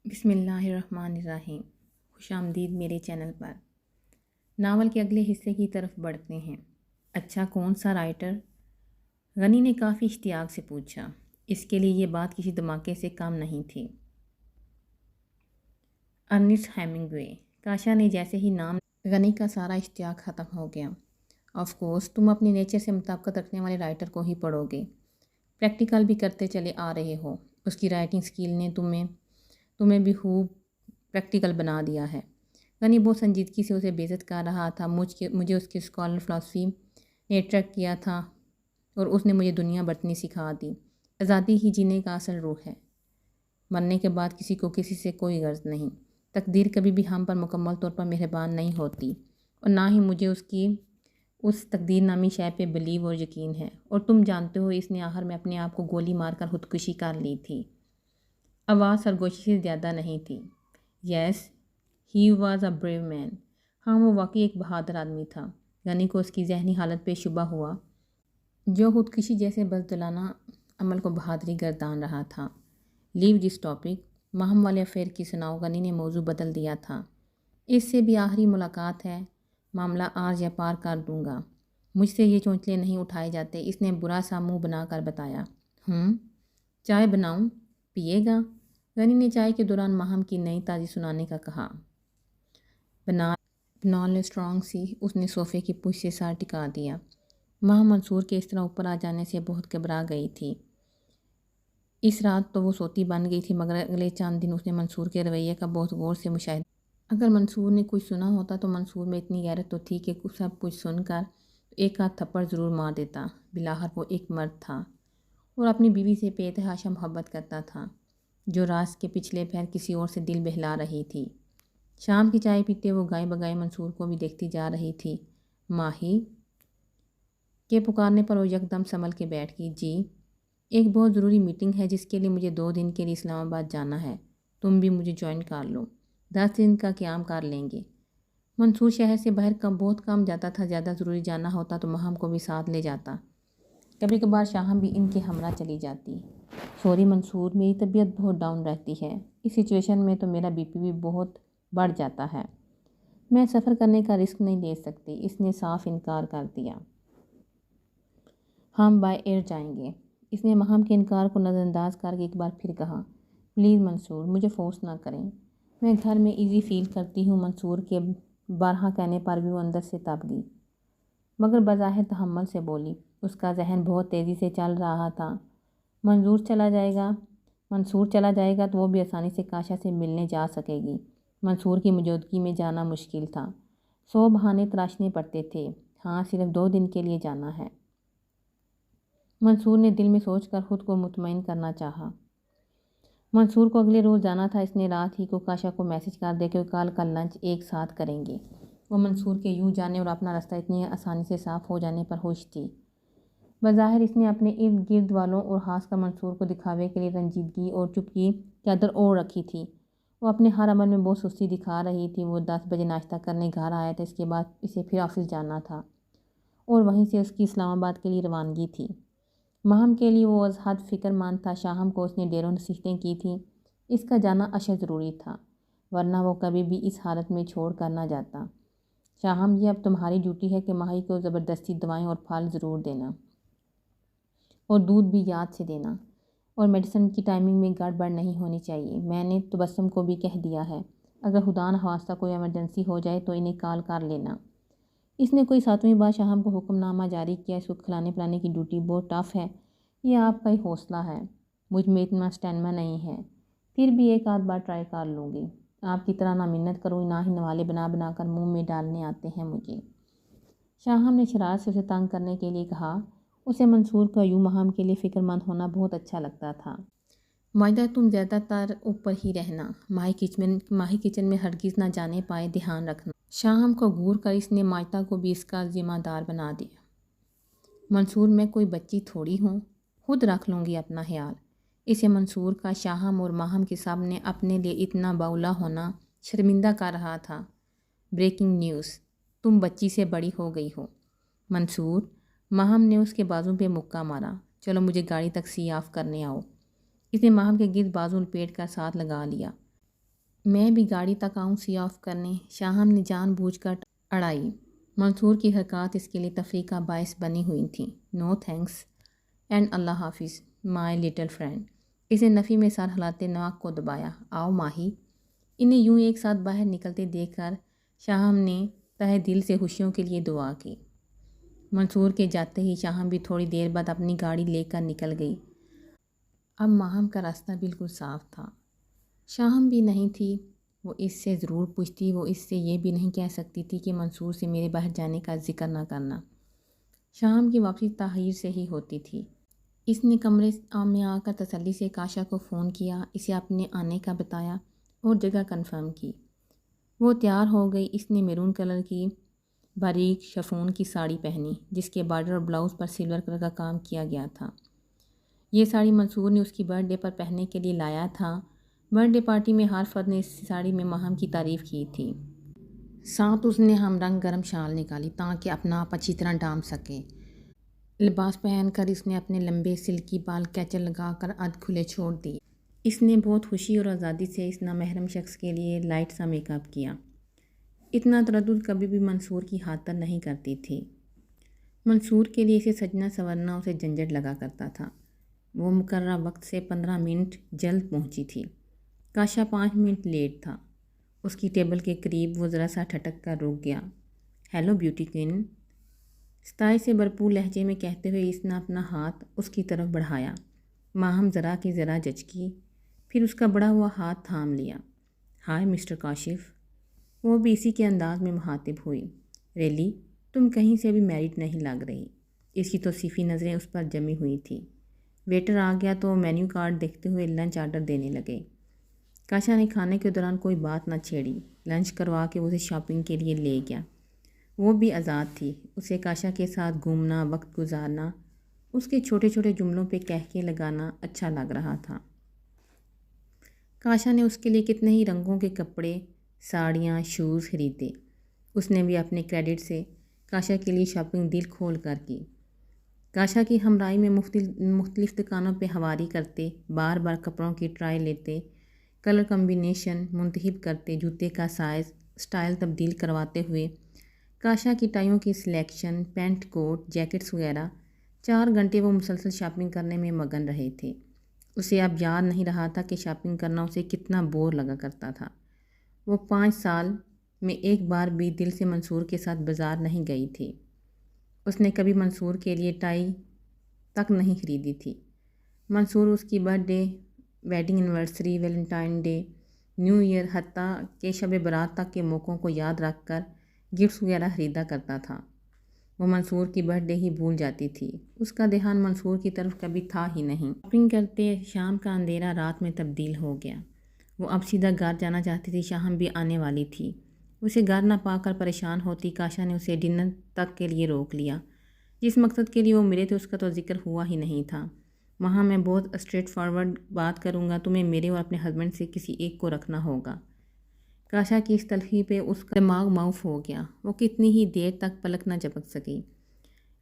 بسم اللہ الرحمن الرحیم۔ خوش آمدید میرے چینل پر۔ ناول کے اگلے حصے کی طرف بڑھتے ہیں۔ اچھا، کون سا رائٹر؟ غنی نے کافی اشتیاق سے پوچھا۔ اس کے لیے یہ بات کسی دھماکے سے کم نہیں تھی۔ Ernest Hemingway. کاشا نے جیسے ہی نام غنی کا سارا اشتیاق ختم ہو گیا۔ آف کورس تم اپنی نیچر سے مطابقت رکھنے والے رائٹر کو ہی پڑھو گے۔ پریکٹیکل بھی کرتے چلے آ رہے ہو۔ اس کی رائٹنگ سکیل نے تمہیں بھی خوب پریکٹیکل بنا دیا ہے۔ غنی بہت سنجیدگی سے اسے بےعزت کر رہا تھا۔ مجھے اس کی اسکالر فلاسفی نے اٹریکٹ کیا تھا اور اس نے مجھے دنیا برتنی سکھا دی۔ آزادی ہی جینے کا اصل روح ہے۔ مرنے کے بعد کسی کو کسی سے کوئی غرض نہیں۔ تقدیر کبھی بھی ہم پر مکمل طور پر مہربان نہیں ہوتی، اور نہ ہی مجھے اس تقدیر نامی شے پہ بلیو اور یقین ہے۔ اور تم جانتے ہو اس نے آخر میں اپنے آپ کو گولی مار کر خودکشی کر لی تھی۔ آواز سرگوشی سے زیادہ نہیں تھی۔ یس ہی واز اے بریو مین۔ ہاں، وہ واقعی ایک بہادر آدمی تھا۔ غنی کو اس کی ذہنی حالت پہ شبہ ہوا، جو خودکشی جیسے بزدلانہ عمل کو بہادری گردان رہا تھا۔ لیو دس ٹاپک، ماہم والے افیئر کی سناؤ۔ غنی نے موضوع بدل دیا تھا۔ اس سے بھی آخری ملاقات ہے، معاملہ آج یا پار کر دوں گا۔ مجھ سے یہ چونچلے نہیں اٹھائے جاتے، اس نے برا سا منہ بنا کر بتایا۔ چائے بناؤں؟ پیے گا؟ غنی نے چائے کے دوران ماہم کی نئی تازی سنانے کا کہا۔ بنا لے اسٹرانگ سی، اس نے صوفے کی پشت سے سر ٹکا دیا۔ ماہم منصور کے اس طرح اوپر آ جانے سے بہت گھبرا گئی تھی۔ اس رات تو وہ سوتی بن گئی تھی، مگر اگلے چند دن اس نے منصور کے رویے کا بہت غور سے مشاہدہ۔ اگر منصور نے کچھ سنا ہوتا تو منصور میں اتنی غیرت تو تھی کہ سب کچھ سن کر ایک آدھ تھپڑ ضرور مار دیتا۔ بلاخر وہ ایک مرد تھا اور اپنی بیوی سے بے تحاشا محبت کرتا تھا، جو رات کے پچھلے پہر کسی اور سے دل بہلا رہی تھی۔ شام کی چائے پیتے وہ گائے بگائے منصور کو بھی دیکھتی جا رہی تھی۔ ماہی کے پکارنے پر وہ یکدم سنبھل کے بیٹھ گئی۔ جی، ایک بہت ضروری میٹنگ ہے جس کے لیے مجھے 2 دن کے لیے اسلام آباد جانا ہے۔ تم بھی مجھے جوائن کر لو، 10 دن کا قیام کر لیں گے۔ منصور شہر سے باہر بہت کم جاتا تھا، زیادہ ضروری جانا ہوتا تو ماہم کو بھی ساتھ لے جاتا۔ کبھی کبھار شاہم بھی ان کے ہمراہ چلی جاتی۔ سوری منصور، میری طبیعت بہت ڈاؤن رہتی ہے۔ اس سچویشن میں تو میرا بی پی بھی بہت بڑھ جاتا ہے۔ میں سفر کرنے کا رسک نہیں لے سکتی۔ اس نے صاف انکار کر دیا۔ ہم بائی ایئر جائیں گے۔ اس نے ماہم کے انکار کو نظر انداز کر کے ایک بار پھر کہا۔ پلیز منصور، مجھے فورس نہ کریں، میں گھر میں ایزی فیل کرتی ہوں۔ منصور کے بارہا کہنے پر بھی وہ اندر سے تپ گئی، مگر بظاہر تحمل سے بولی۔ اس کا ذہن بہت تیزی سے چل رہا تھا۔ منصور چلا جائے گا تو وہ بھی آسانی سے کاشا سے ملنے جا سکے گی۔ منصور کی موجودگی میں جانا مشکل تھا، 100 بہانے تراشنے پڑتے تھے۔ ہاں، صرف 2 دن کے لیے جانا ہے، منصور نے دل میں سوچ کر خود کو مطمئن کرنا چاہا۔ منصور کو اگلے روز جانا تھا۔ اس نے رات ہی کو کاشا کو میسج کر دیا کہ کل کا لنچ ایک ساتھ کریں گے۔ وہ منصور کے یوں جانے اور اپنا راستہ اتنی آسانی سے صاف ہو جانے پر خوش تھی۔ بظاہر اس نے اپنے ارد گرد والوں اور خاص کر منصور کو دکھاوے کے لیے رنجیدگی اور چپ کی چادر اوڑھ رکھی تھی۔ وہ اپنے ہر عمل میں بہت سستی دکھا رہی تھی۔ وہ 10 بجے ناشتہ کرنے گھر آیا تھا، اس کے بعد اسے پھر آفس جانا تھا اور وہیں سے اس کی اسلام آباد کے لیے روانگی تھی۔ ماہم کے لیے وہ از حد فکر مند تھا۔ شاہم کو اس نے ڈیروں نصیحتیں کی تھیں۔ اس کا جانا اشد ضروری تھا، ورنہ وہ کبھی بھی اس حالت میں چھوڑ کر نہ جاتا۔ شاہم، یہ اب تمہاری ڈیوٹی ہے کہ ماہی کو زبردستی دوائیں اور پھل ضرور دینا، اور دودھ بھی یاد سے دینا، اور میڈیسن کی ٹائمنگ میں گڑبڑ نہیں ہونی چاہیے۔ میں نے تبسم کو بھی کہہ دیا ہے، اگر خدا نخواستہ کوئی ایمرجنسی ہو جائے تو انہیں کال کر لینا۔ اس نے کوئی 7ویں بار شاہم کو حکم نامہ جاری کیا۔ اس کو کھلانے پلانے کی ڈیوٹی بہت ٹف ہے، یہ آپ کا ہی حوصلہ ہے، مجھ میں اتنا اسٹیمنا نہیں ہے، پھر بھی ایک آدھ بار ٹرائی کر لوں گی۔ آپ کی طرح نہ منت کروں، نہ ہی نوالے بنا بنا کر منہ میں ڈالنے آتے ہیں مجھے۔ شاہم نے شرارت سے اسے تنگ کرنے کے لیے کہا۔ اسے منصور کا یوں ماہم کے لیے فکر مند ہونا بہت اچھا لگتا تھا۔ مائدہ، تم زیادہ تر اوپر ہی رہنا، ماہی کچن میں ہرگز نہ جانے پائے، دھیان رکھنا۔ شاہم کو گھور کر اس نے مائدہ کو بھی اس کا ذمہ دار بنا دیا۔ منصور، میں کوئی بچی تھوڑی ہوں، خود رکھ لوں گی اپنا خیال۔ اسے منصور کا شاہم اور ماہم کے سامنے اپنے لیے اتنا باولا ہونا شرمندہ کر رہا تھا۔ بریکنگ نیوز، تم بچی سے بڑی ہو گئی ہو۔ منصور، ماہم نے اس کے بازو پہ مکہ مارا۔ چلو مجھے گاڑی تک سی آف کرنے آؤ۔ اس نے ماہم کے گرد بازو لپیٹ کر ساتھ لگا لیا۔ میں بھی گاڑی تک آؤں سی آف کرنے، شاہم نے جان بوجھ کر اڑائی۔ منصور کی حرکات اس کے لیے تفریح کا باعث بنی ہوئی تھیں۔ نو تھینکس اینڈ اللہ حافظ مائی لٹل فرینڈ۔ اسے نفی میں سر ہلاتے ناک کو دبایا۔ آؤ ماہی۔ انہیں یوں ایک ساتھ باہر نکلتے دیکھ کر شاہم نے تہہ دل سے خوشیوں کے لیے دعا کی۔ منصور کے جاتے ہی شاہم بھی تھوڑی دیر بعد اپنی گاڑی لے کر نکل گئی۔ اب ماہم کا راستہ بالکل صاف تھا۔ شاہم بھی نہیں تھی، وہ اس سے ضرور پوچھتی، وہ اس سے یہ بھی نہیں کہہ سکتی تھی کہ منصور سے میرے باہر جانے کا ذکر نہ کرنا۔ شاہم کی واپسی تاخیر سے ہی ہوتی تھی۔ اس نے کمرے میں آ کر تسلی سے کاشا کو فون کیا، اسے اپنے آنے کا بتایا اور جگہ کنفرم کی۔ وہ تیار ہو گئی۔ اس نے میرون کلر کی باریک شفون کی ساڑی پہنی جس کے بارڈر اور بلاؤز پر سلور کلر کا کام کیا گیا تھا۔ یہ ساڑی منصور نے اس کی برتھ ڈے پر پہننے کے لیے لایا تھا۔ برتھ ڈے پارٹی میں ہر فرد نے اس ساڑی میں ماہم کی تعریف کی تھی۔ ساتھ اس نے ہم رنگ گرم شال نکالی تاکہ اپنا آپ اچھی طرح ڈھانپ سکے۔ لباس پہن کر اس نے اپنے لمبے سلکی بال کیچر لگا کر ادھ کھلے چھوڑ دیے۔ اس نے بہت خوشی اور آزادی سے اس نامحرم شخص کے لیے لائٹ سا میک اپ کیا۔ اتنا تردد کبھی بھی منصور کی خاطر نہیں کرتی تھی۔ منصور کے لیے اسے سجنا سنورنا اسے جھنجھٹ لگا کرتا تھا۔ وہ مقررہ وقت سے 15 منٹ جلد پہنچی تھی۔ کاشا 5 منٹ لیٹ تھا۔ اس کی ٹیبل کے قریب وہ ذرا سا ٹھٹک کر رک گیا۔ ہیلو بیوٹی کوئن، ستائش سے بھرپور لہجے میں کہتے ہوئے اس نے اپنا ہاتھ اس کی طرف بڑھایا۔ ماہم ذرا کی ذرا جچکی، پھر اس کا بڑھا ہوا ہاتھ تھام لیا۔ ہائے مسٹر کاشف۔ وہ بھی اسی کے انداز میں مخاطب ہوئی۔ ریلی تم کہیں سے بھی میرڈ نہیں لگ رہی۔ اس کی توصیفی نظریں اس پر جمی ہوئی تھیں۔ ویٹر آ گیا تو مینیو کارڈ دیکھتے ہوئے لنچ آرڈر دینے لگے۔ کاشا نے کھانے کے دوران کوئی بات نہ چھیڑی۔ لنچ کروا کے اسے شاپنگ کے لیے لے گیا۔ وہ بھی آزاد تھی۔ اسے کاشا کے ساتھ گھومنا، وقت گزارنا، اس کے چھوٹے چھوٹے جملوں پہ کہکے لگانا اچھا لگ رہا تھا۔ کاشا نے اس کے لیے کتنے ہی رنگوں کے کپڑے، ساڑیاں، شوز خریدے۔ اس نے بھی اپنے کریڈٹ سے کاشا کے لیے شاپنگ دل کھول کر کی۔ کاشا کی ہمراہی میں مختلف دکانوں پہ ہواری کرتے، بار بار کپڑوں کی ٹرائی لیتے، کلر کمبینیشن منتخب کرتے، جوتے کا سائز، سٹائل تبدیل کرواتے ہوئے کاشا کی ٹائیوں کی سلیکشن، پینٹ کوٹ، جیکٹس وغیرہ 4 گھنٹے وہ مسلسل شاپنگ کرنے میں مگن رہے تھے۔ اسے اب یاد نہیں رہا تھا کہ شاپنگ کرنا اسے کتنا بور لگا کرتا تھا۔ وہ 5 سال میں ایک بار بھی دل سے منصور کے ساتھ بازار نہیں گئی تھی۔ اس نے کبھی منصور کے لیے ٹائی تک نہیں خریدی تھی۔ منصور اس کی birthday, wedding anniversary, Valentine day, new year, حتیٰ کہ شب برات تک کے موقعوں کو یاد رکھ کر گفٹس وغیرہ خریدا کرتا تھا۔ وہ منصور کی برتھ ڈے ہی بھول جاتی تھی۔ اس کا دھیان منصور کی طرف کبھی تھا ہی نہیں۔ شاپنگ کرتے شام کا اندھیرا رات میں تبدیل ہو گیا۔ وہ اب سیدھا گھر جانا چاہتی تھی۔ شام بھی آنے والی تھی۔ اسے گھر نہ پا کر پریشان ہوتی۔ کاشا نے اسے ڈنر تک کے لیے روک لیا۔ جس مقصد کے لیے وہ ملے تھے اس کا تو ذکر ہوا ہی نہیں تھا۔ وہاں میں بہت اسٹریٹ فارورڈ بات کروں گا، تمہیں میرے اور اپنے ہسبینڈ سے کسی ایک کو رکھنا ہوگا۔ کاشا کی اس تلخی پہ اس کا دماغ معاف ہو گیا۔ وہ کتنی ہی دیر تک پلک نہ جھپک سکی۔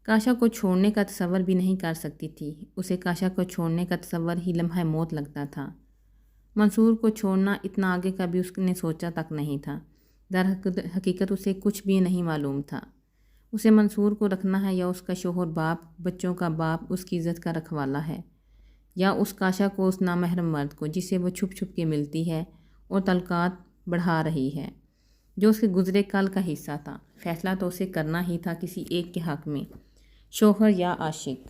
کاشا کو چھوڑنے کا تصور بھی نہیں کر سکتی تھی۔ اسے کاشا کو چھوڑنے کا تصور ہی لمحہ موت لگتا تھا۔ منصور کو چھوڑنا اتنا آگے کا بھی اس نے سوچا تک نہیں تھا۔ در حقیقت اسے کچھ بھی نہیں معلوم تھا۔ اسے منصور کو رکھنا ہے یا اس کا شوہر باپ، بچوں کا باپ، اس کی عزت کا رکھوالا ہے، یا اس کاشا کو، اس نامحرم مرد کو جسے وہ چھپ چھپ کے ملتی ہے اور تعلقات بڑھا رہی ہے، جو اس کے گزرے کل کا حصہ تھا۔ فیصلہ تو اسے کرنا ہی تھا کسی ایک کے حق میں، شوہر یا عاشق۔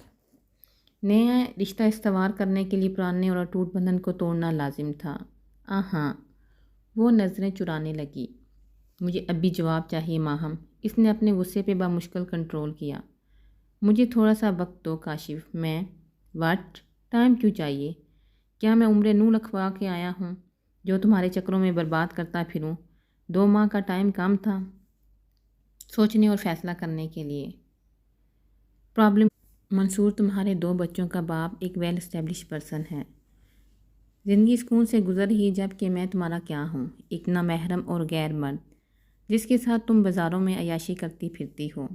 نیا رشتہ استوار کرنے کے لیے پرانے اور اٹوٹ بندھن کو توڑنا لازم تھا۔ ہاں، وہ نظریں چرانے لگی۔ مجھے اب بھی جواب چاہیے ماہم۔ اس نے اپنے غصے پہ بامشکل کنٹرول کیا۔ مجھے تھوڑا سا وقت دو کاشف۔ میں واٹ؟ ٹائم کیوں چاہیے؟ کیا میں عمریں نو لکھوا کے آیا ہوں جو تمہارے چکروں میں برباد کرتا پھروں؟ 2 ماہ کا ٹائم کم تھا سوچنے اور فیصلہ کرنے کے لیے۔ پرابلم منصور تمہارے 2 بچوں کا باپ ایک ویل اسٹیبلش پرسن ہے۔ زندگی سکون سے گزر رہی ہے، جب کہ میں تمہارا کیا ہوں؟ ایک نامحرم اور غیر مرد جس کے ساتھ تم بازاروں میں عیاشی کرتی پھرتی ہو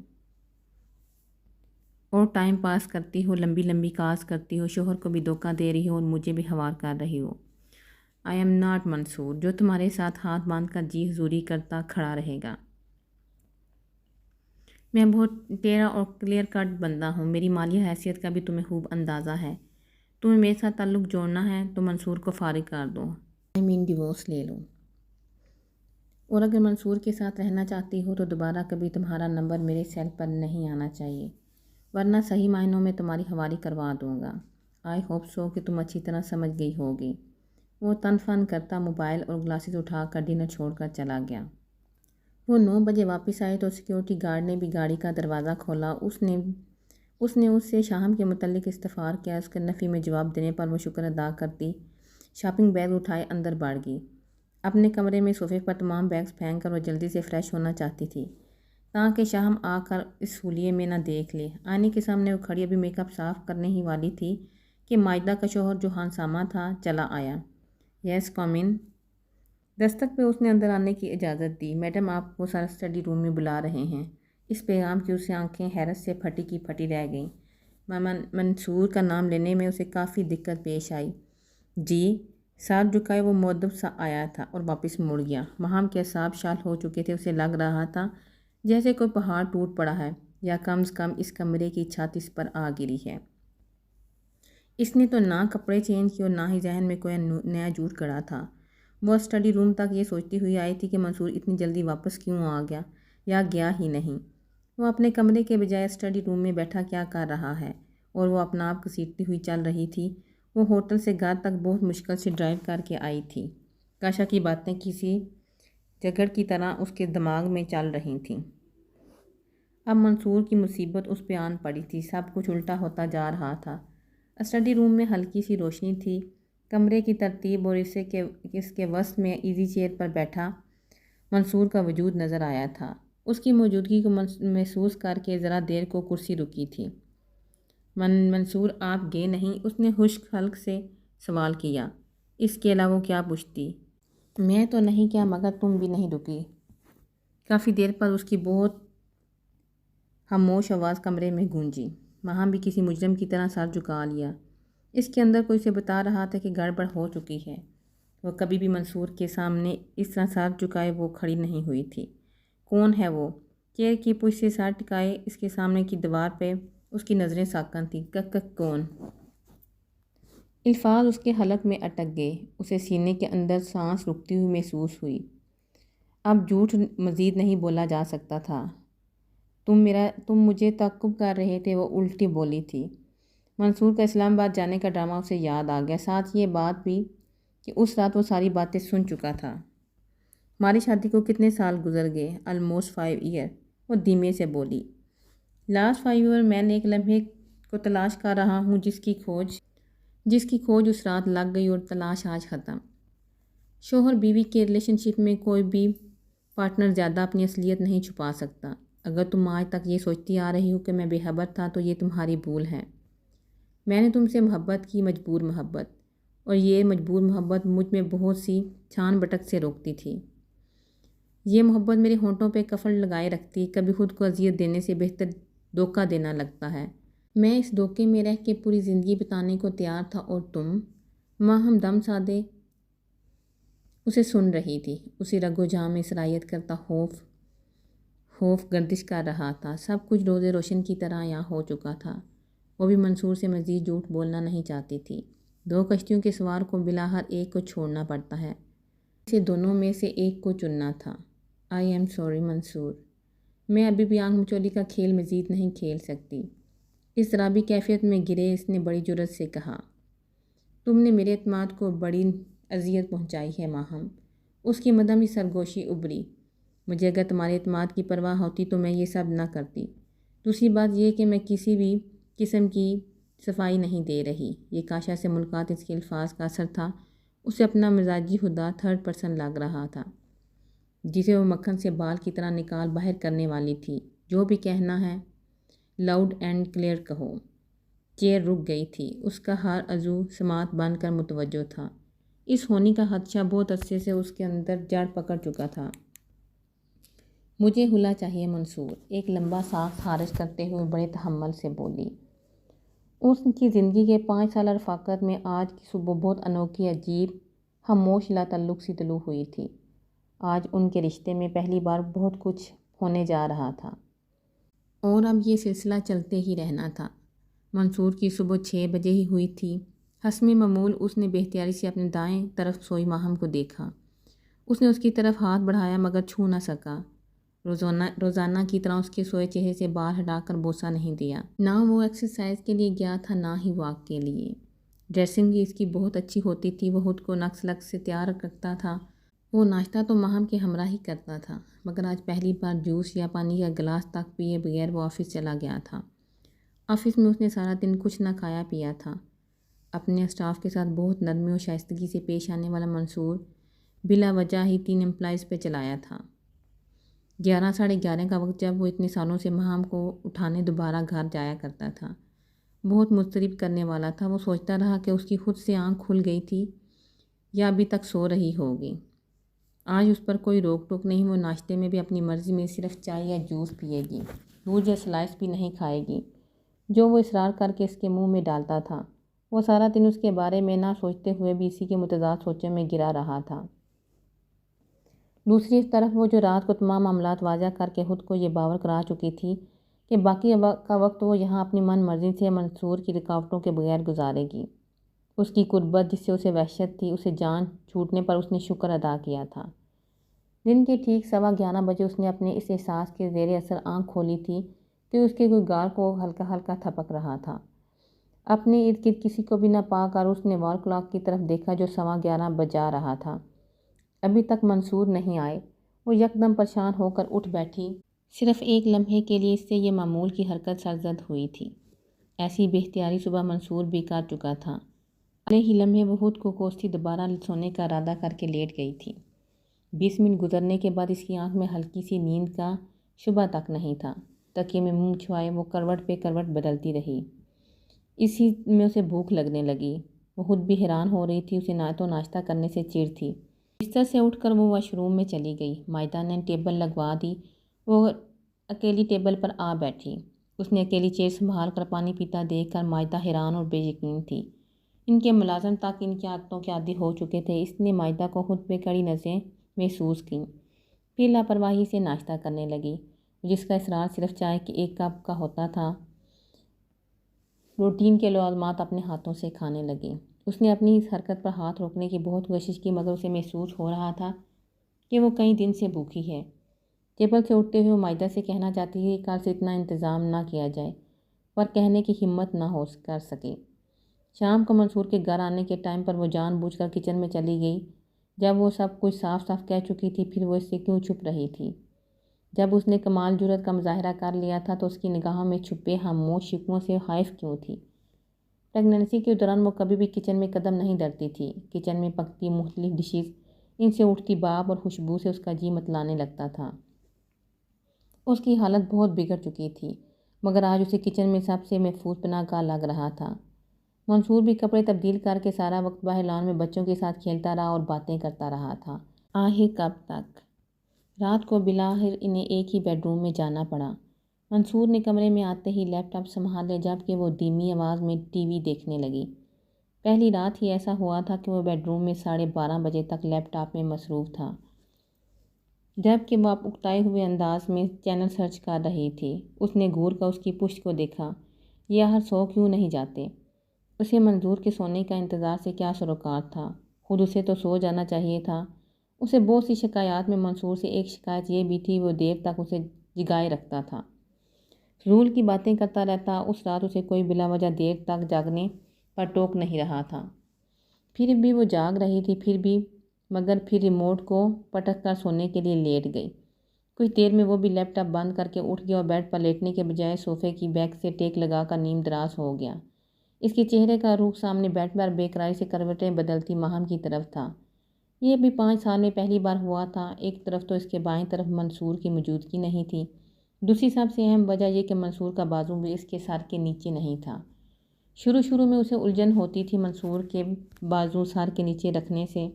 اور ٹائم پاس کرتی ہو، لمبی لمبی کالز کرتی ہو، شوہر کو بھی دھوکہ دے رہی ہو اور مجھے بھی ہوار کر رہی ہو۔ آئی ایم ناٹ منصور، جو تمہارے ساتھ ہاتھ باندھ کر جی حضوری کرتا کھڑا رہے گا۔ میں بہت ٹیڑھا اور کلیئر کٹ بندہ ہوں، میری مالی حیثیت کا بھی تمہیں خوب اندازہ ہے۔ تمہیں میرے ساتھ تعلق جوڑنا ہے تو منصور کو فارغ کر دو، ڈیورس لے لو، اور اگر منصور کے ساتھ رہنا چاہتی ہو تو دوبارہ کبھی تمہارا نمبر میرے سیل پر نہیں آنا چاہیے، ورنہ صحیح معنوں میں تمہاری حوالی کروا دوں گا۔ آئی ہوپ سو کہ تم اچھی طرح سمجھ گئی ہوگی۔ وہ تن فن کرتا موبائل اور گلاسز اٹھا کر ڈنر چھوڑ کر چلا گیا۔ وہ 9 بجے واپس آئے تو سیکیورٹی گارڈ نے بھی گاڑی کا دروازہ کھولا۔ اس نے اس سے شاہم کے متعلق استفسار کیا۔ اس کے نفی میں جواب دینے پر وہ شکر ادا کرتی شاپنگ بیگ اٹھائے اندر بڑھ گئی۔ اپنے کمرے میں صوفے پر تمام بیگز پھینک کر وہ جلدی سے فریش ہونا چاہتی تھی تاکہ شاہم آ کر اس حلیے میں نہ دیکھ لے۔ آئینے کے سامنے وہ کھڑی ابھی میک اپ صاف کرنے ہی والی تھی کہ ماجدہ کا شوہر جو ہنسامہ تھا چلا آیا۔ یس کم ان۔ دستک پہ اس نے اندر آنے کی اجازت دی۔ میڈم آپ کو سر اسٹڈی روم میں بلا رہے ہیں۔ اس پیغام کی اسے آنکھیں حیرت سے پھٹی کی پھٹی رہ گئیں۔ منصور کا نام لینے میں اسے کافی دقت پیش آئی۔ جی، سر جھکائے وہ مؤدب سا آیا تھا اور واپس مڑ گیا۔ ماہم کے اعصاب شال ہو چکے تھے، اسے لگ رہا تھا جیسے کوئی پہاڑ ٹوٹ پڑا ہے یا کم از کم اس کمرے کی چھت اس پر آ گری ہے۔ اس نے تو نہ کپڑے چینج کیے اور نہ ہی ذہن میں کوئی نیا جھوٹ گڑا تھا۔ وہ اسٹڈی روم تک یہ سوچتی ہوئی آئی تھی کہ منصور اتنی جلدی واپس کیوں آ گیا یا گیا ہی نہیں۔ وہ اپنے کمرے کے بجائے اسٹڈی روم میں بیٹھا کیا کر رہا ہے، اور وہ اپنا آپ گھسیٹتی ہوئی چل رہی تھی۔ وہ ہوٹل سے گھر تک بہت مشکل سے ڈرائیو کر کے آئی تھی۔ کاشا کی باتیں کسی جگڑ کی طرح اس کے دماغ میں چل رہی تھیں۔ اب منصور کی مصیبت اس پہ آن پڑی تھی۔ سب کچھ الٹا ہوتا جا رہا تھا۔ اسٹڈی روم میں ہلکی سی روشنی تھی۔ کمرے کی ترتیب اور اس کے وسط میں ایزی چیئر پر بیٹھا منصور کا وجود نظر آیا تھا۔ اس کی موجودگی کو محسوس کر کے ذرا دیر کو کرسی رکی تھی۔ منصور آپ گئے نہیں؟ اس نے خشک حلق سے سوال کیا۔ اس کے علاوہ کیا پوچھتی؟ میں تو نہیں کیا مگر تم بھی نہیں رکی۔ کافی دیر پر اس کی بہت خاموش آواز کمرے میں گونجی۔ وہاں بھی کسی مجرم کی طرح سر جھکا لیا۔ اس کے اندر کوئی اسے بتا رہا تھا کہ گڑبڑ ہو چکی ہے۔ وہ کبھی بھی منصور کے سامنے اس طرح سر جھکائے وہ کھڑی نہیں ہوئی تھی۔ کون ہے وہ؟ چیئر کی پشت سے سر ٹکائے اس کے سامنے کی دیوار پہ اس کی نظریں ساکن تھیں۔ کون؟ الفاظ اس کے حلق میں اٹک گئے۔ اسے سینے کے اندر سانس رکتی ہوئی محسوس ہوئی۔ اب جھوٹ مزید نہیں بولا جا سکتا تھا۔ تم مجھے تعقب کر رہے تھے، وہ الٹی بولی تھی۔ منصور کا اسلام آباد جانے کا ڈرامہ اسے یاد آ گیا، ساتھ یہ بات بھی کہ اس رات وہ ساری باتیں سن چکا تھا۔ ہماری شادی کو کتنے سال گزر گئے؟ آلموسٹ 5 ایئر، وہ دھیمے سے بولی۔ لاسٹ 5 ایئر میں نے ایک لمحے کو تلاش کر رہا ہوں جس کی کھوج اس رات لگ گئی اور تلاش آج ختم۔ شوہر بیوی کے ریلیشن شپ میں کوئی بھی پارٹنر زیادہ اپنی اصلیت نہیں چھپا سکتا۔ اگر تم آج تک یہ سوچتی آ رہی ہو کہ میں بے خبر تھا تو یہ تمہاری بھول ہے۔ میں نے تم سے محبت کی، مجبور محبت، اور یہ مجبور محبت مجھ میں بہت سی چھان بٹک سے روکتی تھی۔ یہ محبت میرے ہونٹوں پہ قفل لگائے رکھتی، کبھی خود کو اذیت دینے سے بہتر دھوکہ دینا لگتا ہے۔ میں اس دھوکے میں رہ کے پوری زندگی بتانے کو تیار تھا اور تم ہم دم سادے اسے سن رہی تھی۔ اسی رگ و جان میں سرایت کرتا خوف گردش کر رہا تھا۔ سب کچھ روز روشن کی طرح یہاں ہو چکا تھا۔ وہ بھی منصور سے مزید جھوٹ بولنا نہیں چاہتی تھی۔ 2 کشتیوں کے سوار کو بلاہر ایک کو چھوڑنا پڑتا ہے، اسے دونوں میں سے ایک کو چننا تھا۔ آئی ایم سوری منصور، میں ابھی بھی آنکھ مچولی کا کھیل مزید نہیں کھیل سکتی۔ اس ضرابی کیفیت میں گرے اس نے بڑی جرأت سے کہا۔ تم نے میرے اعتماد کو بڑی اذیت پہنچائی ہے ماہم۔ اس کی مدھمی سرگوشی ابھری۔ مجھے اگر تمہارے اعتماد کی پرواہ ہوتی تو میں یہ سب نہ کرتی۔ دوسری بات یہ کہ میں کسی بھی قسم کی صفائی نہیں دے رہی۔ یہ کاشا سے ملاقات اس کے الفاظ کا اثر تھا۔ اسے اپنا مزاجی خدا 3rd پرسن لگ رہا تھا جسے وہ مکھن سے بال کی طرح نکال باہر کرنے والی تھی۔ جو بھی کہنا ہے لاؤڈ اینڈ کلیئر کہو۔ چیئر رک گئی تھی۔ اس کا ہر عضو سماعت بن کر متوجہ تھا۔ اس ہونی کا خدشہ بہت عرصے سے اس کے اندر جڑ پکڑ چکا تھا۔ مجھے ہلا چاہیے منصور، ایک لمبا سانس خارج کرتے ہوئے بڑے تحمل سے بولی۔ اس کی زندگی کے 5 سالہ رفاقت میں آج کی صبح بہت انوکھی، عجیب، خاموش لا تعلق سی طلوع ہوئی تھی۔ آج ان کے رشتے میں پہلی بار بہت کچھ ہونے جا رہا تھا، اور اب یہ سلسلہ چلتے ہی رہنا تھا۔ منصور کی صبح 6 بجے ہی ہوئی تھی۔ حسب معمول اس نے بے اختیاری سے اپنے دائیں طرف سوئی ماہم کو دیکھا۔ اس نے اس کی طرف ہاتھ بڑھایا مگر چھو نہ سکا۔ روزانہ کی طرح اس کے سوئے چہرے سے بال ہٹا کر بوسہ نہیں دیا۔ نہ وہ ایکسرسائز کے لیے گیا تھا، نہ ہی واک کے لیے۔ ڈریسنگ بھی اس کی بہت اچھی ہوتی تھی، وہ خود کو نقص لگ سے تیار رکھتا تھا۔ وہ ناشتہ تو ماہم کے ہمراہ ہی کرتا تھا، مگر آج پہلی بار جوس یا پانی کا گلاس تک پیے بغیر وہ آفس چلا گیا تھا۔ آفس میں اس نے سارا دن کچھ نہ کھایا پیا تھا۔ اپنے اسٹاف کے ساتھ بہت نرمی اور شائستگی سے پیش آنے والا منصور بلا وجہ ہی 3 امپلائیز پہ چلایا تھا۔ 11 ساڑھے 11 کا وقت جب وہ اتنے سالوں سے ماہم کو اٹھانے دوبارہ گھر جایا کرتا تھا، بہت مضطرب کرنے والا تھا۔ وہ سوچتا رہا کہ اس کی خود سے آنکھ کھل گئی تھی یا ابھی تک سو رہی ہوگی۔ آج اس پر کوئی روک ٹوک نہیں، وہ ناشتے میں بھی اپنی مرضی میں صرف چائے یا جوس پیے گی، دودھ یا سلائس بھی نہیں کھائے گی جو وہ اصرار کر کے اس کے منہ میں ڈالتا تھا۔ وہ سارا دن اس کے بارے میں نہ سوچتے ہوئے بھی اسی کے متضاد سوچوں میں گرا رہا تھا۔ دوسری طرف وہ جو رات کو تمام معاملات واضح کر کے خود کو یہ باور کرا چکی تھی کہ باقی کا وقت وہ یہاں اپنی من مرضی سے منصور کی رکاوٹوں کے بغیر گزارے گی، اس کی قربت جس سے اسے وحشت تھی، اسے جان چھوٹنے پر اس نے شکر ادا کیا تھا۔ دن کے ٹھیک 11:15 بجے اس نے اپنے اس احساس کے زیر اثر آنکھ کھولی تھی کہ اس کے کوئی گال کو ہلکا ہلکا تھپک رہا تھا۔ اپنے ارد گرد کسی کو بھی نہ پا کر اس نے وال کلاک کی طرف دیکھا جو 11:15 بجا رہا تھا۔ ابھی تک منصور نہیں آئے۔ وہ یکدم پریشان ہو کر اٹھ بیٹھی۔ صرف ایک لمحے کے لیے اس سے یہ معمول کی حرکت سرزد ہوئی تھی۔ ایسی بے اختیاری صبح منصور بھی کر چکا تھا۔ اگلے ہی لمحے وہ خود کو کوستی دوبارہ سونے کا ارادہ کر کے لیٹ گئی تھی۔ 20 منٹ گزرنے کے بعد اس کی آنکھ میں ہلکی سی نیند کا شبہ تک نہیں تھا۔ تکیے میں منہ چھپائے وہ کروٹ پہ کروٹ بدلتی رہی۔ اسی میں اسے بھوک لگنے لگی۔ وہ خود بھی حیران ہو رہی تھی۔ اسے نہ تو ناشتہ کرنے سے چڑ تھی۔ بستر سے اٹھ کر وہ واش روم میں چلی گئی۔ مائدہ نے ٹیبل لگوا دی۔ وہ اکیلی ٹیبل پر آ بیٹھی۔ اس نے اکیلی چیئر سنبھال کر پانی پیتا دیکھ کر مائدہ حیران اور بے یقین تھی۔ ان کے ملازم تک ان کی عادتوں کے عادی ہو چکے تھے۔ اس نے مائدہ کو خود پہ کڑی نظریں محسوس کیں۔ پھر لاپرواہی سے ناشتہ کرنے لگی، جس کا اصرار صرف چائے کے 1 کپ کا ہوتا تھا۔ روٹین کے لوازمات اپنے ہاتھوں سے کھانے لگی۔ اس نے اپنی اس حرکت پر ہاتھ روکنے کی بہت کوشش کی، مگر اسے محسوس ہو رہا تھا کہ وہ کئی دن سے بھوکی ہے۔ ٹیبل سے اٹھتے ہوئے وہ مائدہ سے کہنا چاہتی تھی کہ کل سے اتنا انتظام نہ کیا جائے، پر کہنے کی ہمت نہ ہو کر سکی۔ شام کو منصور کے گھر آنے کے ٹائم پر وہ جان بوجھ کر کچن میں چلی گئی۔ جب وہ سب کچھ صاف صاف کہہ چکی تھی، پھر وہ اس سے کیوں چھپ رہی تھی؟ جب اس نے کمال جرأت کا مظاہرہ کر لیا تھا تو اس کی نگاہوں میں چھپے خاموش شکووں سے خائف کیوں تھی؟ پریگننسی کے دوران وہ کبھی بھی کچن میں قدم نہیں ڈالتی تھی۔ کچن میں پکتی مختلف ڈشز، ان سے اٹھتی بھاپ اور خوشبو سے اس کا جی متلانے لگتا تھا۔ اس کی حالت بہت بگڑ چکی تھی، مگر آج اسے کچن میں سب سے محفوظ پناہ گاہ لگ رہا تھا۔ منصور بھی کپڑے تبدیل کر کے سارا وقت باہر لان میں بچوں کے ساتھ کھیلتا رہا اور باتیں کرتا رہا تھا۔ آخر کب تک؟ رات کو بالآخر انہیں ایک ہی بیڈ روم میں جانا پڑا۔ منصور نے کمرے میں آتے ہی لیپ ٹاپ سنبھال لیا، جبکہ وہ دھیمی آواز میں ٹی وی دیکھنے لگی۔ پہلی رات ہی ایسا ہوا تھا کہ وہ بیڈ روم میں 12:30 بجے تک لیپ ٹاپ میں مصروف تھا، جبکہ وہ اکتائے ہوئے انداز میں چینل سرچ کر رہی تھی۔ اس نے گور کا اس کی پشت کو دیکھا۔ یہ آخر سو کیوں نہیں جاتے؟ اسے منظور کے سونے کا انتظار سے کیا سروکار تھا؟ خود اسے تو سو جانا چاہیے تھا۔ اسے بہت سی شکایات میں منصور سے ایک شکایت یہ بھی تھی وہ دیر تک اسے جگائے رکھتا تھا، فضول کی باتیں کرتا رہتا۔ اس رات اسے کوئی بلا وجہ دیر تک جاگنے پر ٹوک نہیں رہا تھا۔ پھر بھی وہ جاگ رہی تھی، مگر پھر ریموٹ کو پٹک کر سونے کے لیے لیٹ گئی۔ کچھ دیر میں وہ بھی لیپ ٹاپ بند کر کے اٹھ گیا اور بیڈ پر لیٹنے کے بجائے صوفے کی بیک سے ٹیک لگا کر نیم دراز ہو گیا۔ اس کے چہرے کا رخ سامنے بیٹھ پر بے قراری سے کروٹیں بدلتی ماہم کی طرف تھا۔ یہ بھی 5 سال میں پہلی بار ہوا تھا۔ ایک طرف تو اس کے بائیں طرف منصور کی موجودگی نہیں تھی، دوسری سب سے اہم وجہ یہ کہ منصور کا بازو بھی اس کے سر کے نیچے نہیں تھا۔ شروع میں اسے الجھن ہوتی تھی منصور کے بازو سر کے نیچے رکھنے سے،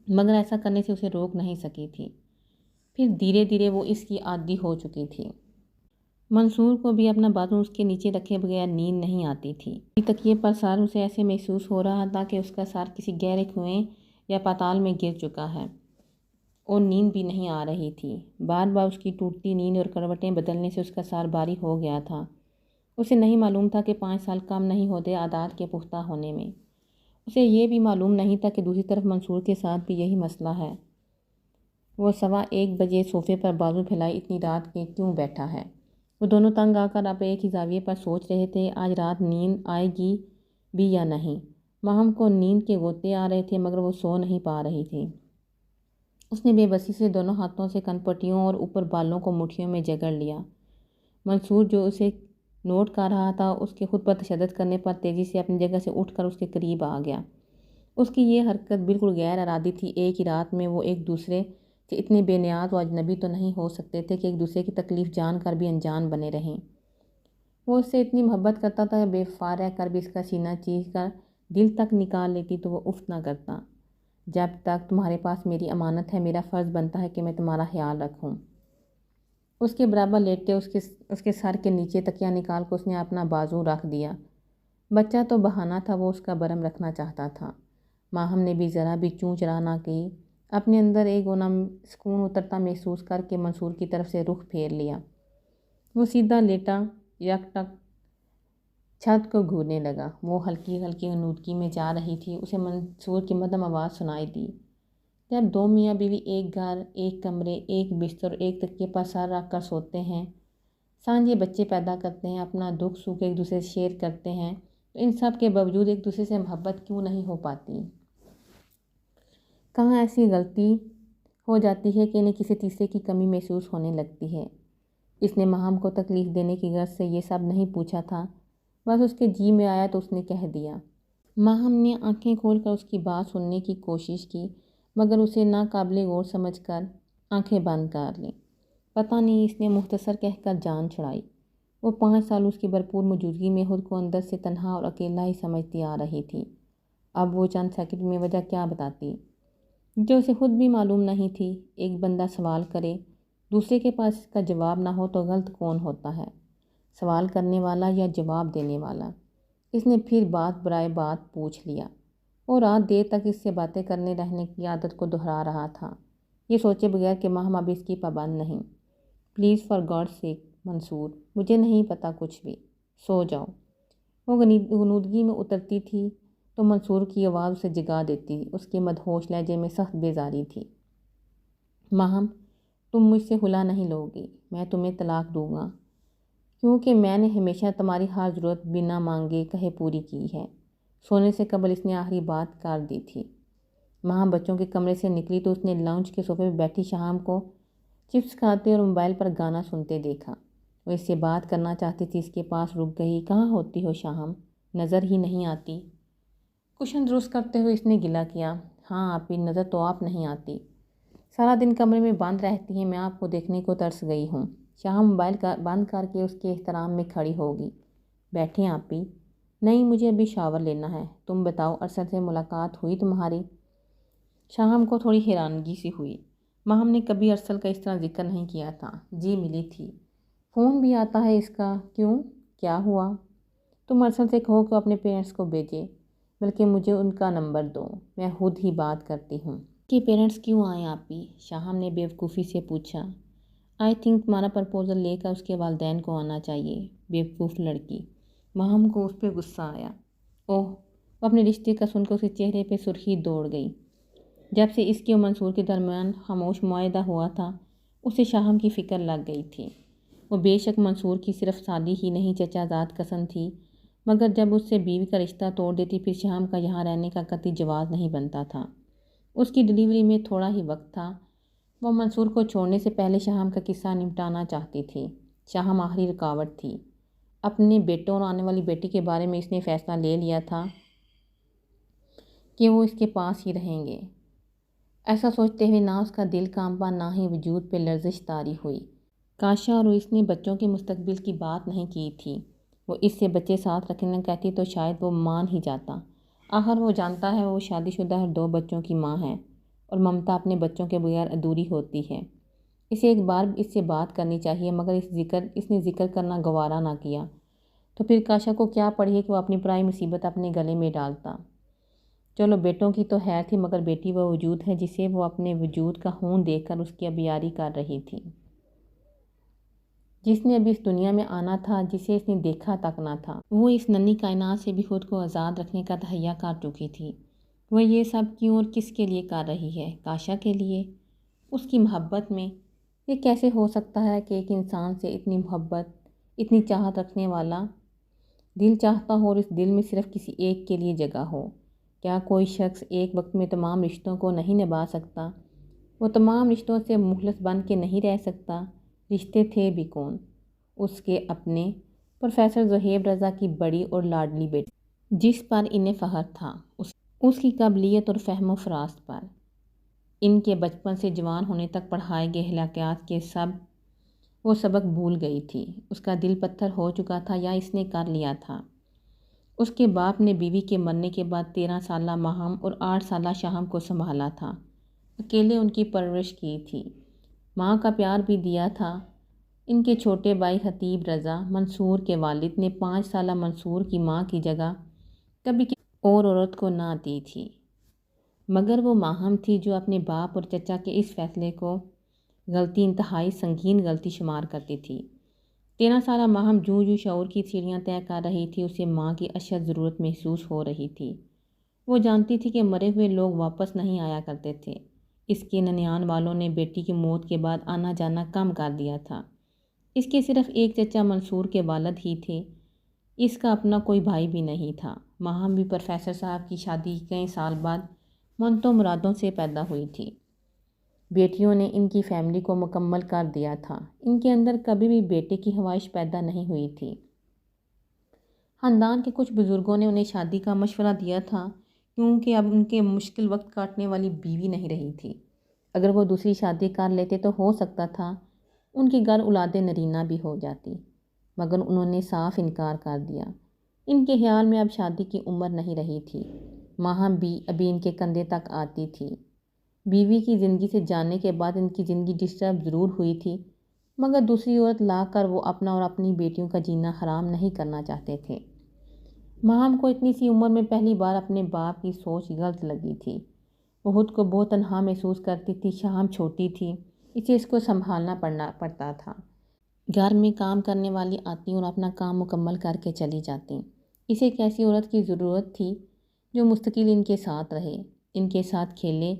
مگر ایسا کرنے سے اسے روک نہیں سکی تھی۔ پھر دھیرے دھیرے وہ اس کی عادی ہو چکی تھی۔ منصور کو بھی اپنا بازو اس کے نیچے رکھے بغیر نیند نہیں آتی تھی۔ تکیے پر سر اسے ایسے محسوس ہو رہا تھا کہ اس کا سر کسی گہرے کنویں یا پاتال میں گر چکا ہے، اور نیند بھی نہیں آ رہی تھی۔ بار بار اس کی ٹوٹتی نیند اور کروٹیں بدلنے سے اس کا سر بھاری ہو گیا تھا۔ اسے نہیں معلوم تھا کہ 5 سال کم نہیں ہوتے عادات کے پختہ ہونے میں۔ اسے یہ بھی معلوم نہیں تھا کہ دوسری طرف منصور کے ساتھ بھی یہی مسئلہ ہے۔ وہ 1:15 بجے صوفے پر بازو پھیلائے اتنی رات کے کیوں بیٹھا ہے؟ وہ دونوں تنگ آ کر اب ایک ہی زاویے پر سوچ رہے تھے، آج رات نیند آئے گی بھی یا نہیں۔ ماہم کو نیند کے غوطے آ رہے تھے مگر وہ سو نہیں پا رہی تھی۔ اس نے بے بسی سے دونوں ہاتھوں سے کن پٹیوں اور اوپر بالوں کو مٹھیوں میں جگڑ لیا۔ منصور جو اسے نوٹ کر رہا تھا، اس کے خود پر تشدد کرنے پر تیزی سے اپنی جگہ سے اٹھ کر اس کے قریب آ گیا۔ اس کی یہ حرکت بالکل غیر ارادی تھی۔ ایک ہی رات میں وہ ایک دوسرے سے اتنے بے نیاز و اجنبی تو نہیں ہو سکتے تھے کہ ایک دوسرے کی تکلیف جان کر بھی انجان بنے رہیں۔ وہ اس سے اتنی محبت کرتا تھا کہ بے وفا رہ کر بھی اس کا سینہ چیر کر دل تک نکال لیتی تو وہ اف نہ کرتا۔ جب تک تمہارے پاس میری امانت ہے، میرا فرض بنتا ہے کہ میں تمہارا خیال رکھوں۔ اس کے برابر لیٹے اس کے سر کے نیچے تکیہ نکال کر اس نے اپنا بازو رکھ دیا۔ بچہ تو بہانہ تھا، وہ اس کا برم رکھنا چاہتا تھا۔ ماہم نے بھی ذرا بھی چوں چرا نہ کی۔ اپنے اندر ایک گونا سکون اترتا محسوس کر کے منصور کی طرف سے رخ پھیر لیا۔ وہ سیدھا لیٹا، یک ٹک چھت کو گھورنے لگا۔ وہ ہلکی ہلکی غنودگی میں جا رہی تھی۔ اسے منصور کی مدھم آواز سنائی دی، جب 2 میاں بیوی ایک گھر، ایک کمرے، ایک بستر اور ایک تکیے پر سر رکھ کر سوتے ہیں، سانجھے بچے پیدا کرتے ہیں، اپنا دکھ سکھ ایک دوسرے سے شیئر کرتے ہیں، تو ان سب کے باوجود ایک دوسرے سے محبت کیوں نہیں ہو پاتی؟ کہاں ایسی غلطی ہو جاتی ہے کہ انہیں کسی تیسرے کی کمی محسوس ہونے لگتی ہے؟ اس نے ماہم کو تکلیف دینے کی غرض سے یہ سب نہیں پوچھا تھا، بس اس کے جی میں آیا تو اس نے کہہ دیا۔ ماہم نے آنکھیں کھول کر اس کی بات سننے کی کوشش کی مگر اسے ناقابل غور سمجھ کر آنکھیں بند کر لیں۔ پتہ نہیں اس نے مختصر کہہ کر جان چھڑائی۔ وہ 5 سال اس کی بھرپور موجودگی میں خود کو اندر سے تنہا اور اکیلا ہی سمجھتی آ رہی تھی۔ اب وہ چند سیکنڈ میں وجہ کیا بتاتی جو اسے خود بھی معلوم نہیں تھی؟ ایک بندہ سوال کرے، دوسرے کے پاس اس کا جواب نہ ہو تو غلط کون ہوتا ہے، سوال کرنے والا یا جواب دینے والا؟ اس نے پھر بات برائے بات پوچھ لیا، اور رات دیر تک اس سے باتیں کرنے رہنے کی عادت کو دہرا رہا تھا، یہ سوچے بغیر کہ ماہم اب اس کی پابند نہیں۔ پلیز فار گاڈ سیک منصور، مجھے نہیں پتہ کچھ بھی، سو جاؤ۔ وہ غنودگی میں اترتی تھی تو منصور کی آواز اسے جگا دیتی، اس کے مدہوش لہجے میں سخت بیزاری تھی۔ ماہم، تم مجھ سے خلا نہیں لو گی، میں تمہیں طلاق دوں گا، کیونکہ میں نے ہمیشہ تمہاری ہر ضرورت بنا مانگے کہے پوری کی ہے۔ سونے سے قبل اس نے آخری بات کر دی تھی۔ ماہم بچوں کے کمرے سے نکلی تو اس نے لاؤنج کے صوفے پہ بیٹھی شاہم کو چپس کھاتے اور موبائل پر گانا سنتے دیکھا۔ وہ اس سے بات کرنا چاہتی تھی، اس کے پاس رک گئی۔ کہاں ہوتی ہو شاہم، نظر ہی نہیں آتی؟ کشن درست کرتے ہوئے اس نے گلہ کیا۔ ہاں آپی، نظر تو آپ نہیں آتی، سارا دن کمرے میں بند رہتی ہیں، میں آپ کو دیکھنے کو ترس گئی ہوں۔ شاہم موبائل بند کر کے اس کے احترام میں کھڑی ہوگی۔ بیٹھیں آپی۔ نہیں، مجھے ابھی شاور لینا ہے۔ تم بتاؤ، ارسل سے ملاقات ہوئی تمہاری؟ شاہم کو تھوڑی حیرانگی سی ہوئی۔ ماہم نے کبھی ارسل کا اس طرح ذکر نہیں کیا تھا۔ جی ملی تھی، فون بھی آتا ہے اس کا، کیوں، کیا ہوا؟ تم ارسل سے کہو کہ اپنے پیرنٹس کو بھیجے، بلکہ مجھے ان کا نمبر دو، میں خود ہی بات کرتی ہوں۔ کہ پیرنٹس کیوں آئیں آپی؟ شاہم نے بیوقوفی سے پوچھا۔ آئی تھنک تمہارا پرپوزل لے کر اس کے والدین کو آنا چاہیے، بیوقوف لڑکی۔ ماہم کو اس پہ غصہ آیا۔ اوہ، وہ اپنے رشتے کا سن کر اس کے چہرے پہ سرخی دوڑ گئی۔ جب سے اس کے اور منصور کے درمیان خاموش معاہدہ ہوا تھا، اسے شاہم کی فکر لگ گئی تھی۔ وہ بے شک منصور کی صرف سادی ہی نہیں چچا زاد قسم تھی، مگر جب اس سے بیوی کا رشتہ توڑ دیتی پھر شاہم کا یہاں رہنے کا قطعی جواز نہیں بنتا تھا۔ اس کی ڈیلیوری میں تھوڑا ہی وقت تھا۔ وہ منصور کو چھوڑنے سے پہلے شاہم کا قصہ نمٹانا چاہتی تھی۔ شاہم آخری رکاوٹ تھی۔ اپنے بیٹوں اور آنے والی بیٹی کے بارے میں اس نے فیصلہ لے لیا تھا کہ وہ اس کے پاس ہی رہیں گے۔ ایسا سوچتے ہوئے نہ اس کا دل کانپا، نہ ہی وجود پہ لرزش طاری ہوئی۔ کاشا اور اس نے بچوں کے مستقبل کی بات نہیں کی تھی۔ وہ اس سے بچے ساتھ رکھنے کہتی تو شاید وہ مان ہی جاتا۔ آخر وہ جانتا ہے وہ شادی شدہ اور 2 بچوں کی ماں ہے، اور ممتا اپنے بچوں کے بغیر ادھوری ہوتی ہے۔ اسے ایک بار اس سے بات کرنی چاہیے، مگر اس نے ذکر کرنا گوارا نہ کیا، تو پھر کاشا کو کیا پڑی ہے کہ وہ اپنی پرائی مصیبت اپنے گلے میں ڈالتا۔ چلو بیٹوں کی تو خیر تھی، مگر بیٹی وہ وجود ہے جسے وہ اپنے وجود کا خون دیکھ کر اس کی ابیاری کر رہی تھی، جس نے ابھی اس دنیا میں آنا تھا، جسے اس نے دیکھا تک نہ تھا۔ وہ اس ننھی کائنات سے بھی خود کو آزاد رکھنے کا تہیہ کر چکی تھی۔ وہ یہ سب کیوں اور کس کے لیے کر رہی ہے؟ کاشا کے لیے، اس کی محبت میں۔ یہ کیسے ہو سکتا ہے کہ ایک انسان سے اتنی محبت، اتنی چاہت رکھنے والا دل چاہتا ہو اور اس دل میں صرف کسی ایک کے لیے جگہ ہو؟ کیا کوئی شخص ایک وقت میں تمام رشتوں کو نہیں نبھا سکتا؟ وہ تمام رشتوں سے مخلص بن کے نہیں رہ سکتا؟ رشتے تھے بھی کون؟ اس کے اپنے پروفیسر زہیب رضا کی بڑی اور لاڈلی بیٹی، جس پر انہیں فخر تھا، اس کی قابلیت اور فہم و فراست پر۔ ان کے بچپن سے جوان ہونے تک پڑھائے گئے اخلاقیات کے وہ سبق بھول گئی تھی۔ اس کا دل پتھر ہو چکا تھا، یا اس نے کر لیا تھا۔ اس کے باپ نے بیوی کے مرنے کے بعد 13 سالہ ماہم اور 8 سالہ شاہم کو سنبھالا تھا، اکیلے ان کی پرورش کی تھی، ماں کا پیار بھی دیا تھا۔ ان کے چھوٹے بھائی خطیب رضا منصور کے والد نے 5 سالہ منصور کی ماں کی جگہ کبھی کسی اور عورت کو نہ دی تھی، مگر وہ ماہم تھی جو اپنے باپ اور چچا کے اس فیصلے کو غلطی، انتہائی سنگین غلطی شمار کرتی تھی۔ 13 سالہ ماہم جوں جوں شعور کی سیڑھیاں طے کر رہی تھی، اسے ماں کی اشد ضرورت محسوس ہو رہی تھی۔ وہ جانتی تھی کہ مرے ہوئے لوگ واپس نہیں آیا کرتے تھے۔ اس کے ننیان والوں نے بیٹی کی موت کے بعد آنا جانا کم کر دیا تھا۔ اس کے صرف ایک چچا منصور کے والد ہی تھے، اس کا اپنا کوئی بھائی بھی نہیں تھا۔ ماہم بھی پروفیسر صاحب کی شادی کے کئی سال بعد منتوں مرادوں سے پیدا ہوئی تھی۔ بیٹیوں نے ان کی فیملی کو مکمل کر دیا تھا۔ ان کے اندر کبھی بھی بیٹے کی خواہش پیدا نہیں ہوئی تھی۔ خاندان کے کچھ بزرگوں نے انہیں شادی کا مشورہ دیا تھا، کیونکہ اب ان کے مشکل وقت کاٹنے والی بیوی نہیں رہی تھی۔ اگر وہ دوسری شادی کر لیتے تو ہو سکتا تھا ان کی گھر اولاد نرینہ بھی ہو جاتی، مگر انہوں نے صاف انکار کر دیا۔ ان کے خیال میں اب شادی کی عمر نہیں رہی تھی۔ ماہم بھی ابھی ان کے کندھے تک آتی تھی۔ بیوی کی زندگی سے جانے کے بعد ان کی زندگی ڈسٹرب ضرور ہوئی تھی، مگر دوسری عورت لا کر وہ اپنا اور اپنی بیٹیوں کا جینا حرام نہیں کرنا چاہتے تھے۔ ماہم کو اتنی سی عمر میں پہلی بار اپنے باپ کی سوچ غلط لگی تھی۔ وہ خود کو بہت تنہا محسوس کرتی تھی۔ شام چھوٹی تھی، اسے اس کو سنبھالنا پڑتا تھا۔ گھر میں کام کرنے والی آتی اور اپنا کام مکمل کر کے چلی جاتی۔ اسے ایک ایسی عورت کی ضرورت تھی جو مستقل ان کے ساتھ رہے، ان کے ساتھ کھیلے،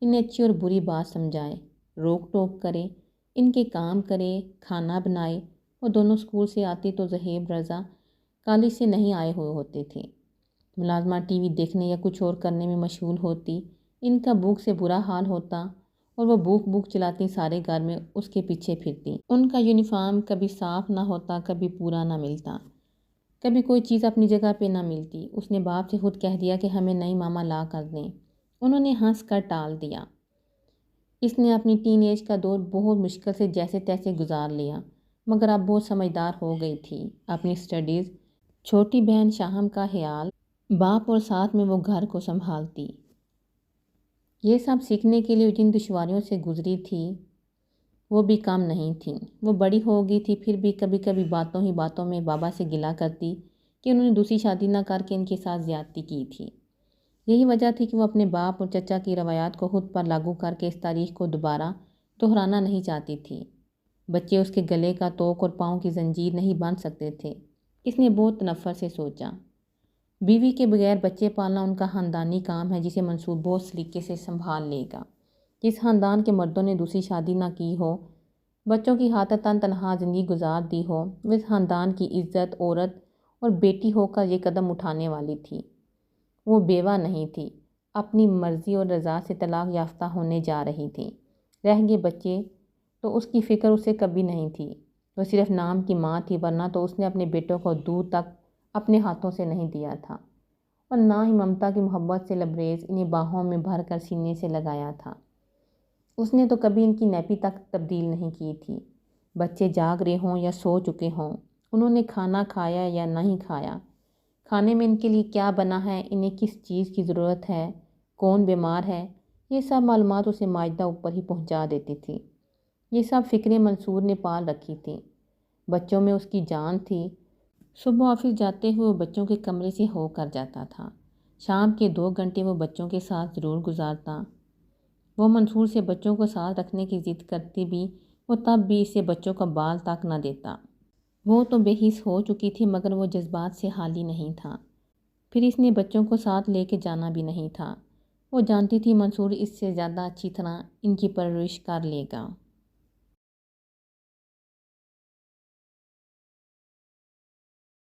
انہیں اچھی اور بری بات سمجھائے، روک ٹوک کرے، ان کے کام کرے، کھانا بنائے۔ وہ دونوں اسکول سے آتی تو زہیب رضا کالج سے نہیں آئے ہوئے ہوتے تھے۔ ملازمہ ٹی وی دیکھنے یا کچھ اور کرنے میں مشغول ہوتی۔ ان کا بھوک سے برا حال ہوتا اور وہ بھوک چلاتی سارے گھر میں اس کے پیچھے پھرتی۔ ان کا یونیفارم کبھی صاف نہ ہوتا، کبھی پورا نہ ملتا، کبھی کوئی چیز اپنی جگہ پہ نہ ملتی۔ اس نے باپ سے خود کہہ دیا کہ ہمیں نئی ماما لا کر دیں۔ انہوں نے ہنس کر ٹال دیا۔ اس نے اپنی ٹین ایج کا دور بہت مشکل سے جیسے تیسے گزار لیا، مگر اب بہت سمجھدار ہو گئی تھی۔ اپنی اسٹڈیز، چھوٹی بہن شاہم کا خیال، باپ اور ساتھ میں وہ گھر کو سنبھالتی، یہ سب سیکھنے کے لیے جن دشواریوں سے گزری تھی وہ بھی کم نہیں تھیں۔ وہ بڑی ہو گئی تھی، پھر بھی کبھی کبھی باتوں ہی باتوں میں بابا سے گلہ کرتی کہ انہوں نے دوسری شادی نہ کر کے ان کے ساتھ زیادتی کی تھی۔ یہی وجہ تھی کہ وہ اپنے باپ اور چچا کی روایات کو خود پر لاگو کر کے اس تاریخ کو دوبارہ دہرانا نہیں چاہتی تھی۔ بچے اس کے گلے کا توق اور پاؤں کی زنجیر نہیں بن سکتے تھے۔ اس نے بہت تنفر سے سوچا۔ بیوی کے بغیر بچے پالنا ان کا خاندانی کام ہے، جسے منصور بہت سلیقے سے سنبھال لے گا۔ جس خاندان کے مردوں نے دوسری شادی نہ کی ہو، بچوں کی خاطر تنہا زندگی گزار دی ہو، وہ اس خاندان کی عزت، عورت اور بیٹی ہو کر یہ قدم اٹھانے والی تھی۔ وہ بیوہ نہیں تھی، اپنی مرضی اور رضا سے طلاق یافتہ ہونے جا رہی تھی۔ رہ گئے بچے تو اس کی فکر اسے کبھی نہیں تھی۔ وہ صرف نام کی ماں تھی، ورنہ تو اس نے اپنے بیٹوں کو دور تک اپنے ہاتھوں سے نہیں دیا تھا، اور نہ ہی ممتا کی محبت سے لبریز انہیں باہوں میں بھر کر سینے سے لگایا تھا۔ اس نے تو کبھی ان کی نیپی تک تبدیل نہیں کی تھی۔ بچے جاگ رہے ہوں یا سو چکے ہوں، انہوں نے کھانا کھایا یا نہیں کھایا، کھانے میں ان کے لیے کیا بنا ہے، انہیں کس چیز کی ضرورت ہے، کون بیمار ہے، یہ سب معلومات اسے ماجدہ اوپر ہی پہنچا دیتی تھی۔ یہ سب فکریں منصور نے پال رکھی تھیں۔ بچوں میں اس کی جان تھی۔ صبح آفس جاتے ہوئے وہ بچوں کے کمرے سے ہو کر جاتا تھا۔ شام کے 2 گھنٹے وہ بچوں کے ساتھ ضرور گزارتا۔ وہ منصور سے بچوں کو ساتھ رکھنے کی ضد کرتی بھی، وہ تب بھی اسے بچوں کا بال تک نہ دیتا۔ وہ تو بے حس ہو چکی تھی مگر وہ جذبات سے خالی نہیں تھا۔ پھر اس نے بچوں کو ساتھ لے کے جانا بھی نہیں تھا۔ وہ جانتی تھی منصور اس سے زیادہ اچھی طرح ان کی پرورش کر لے گا۔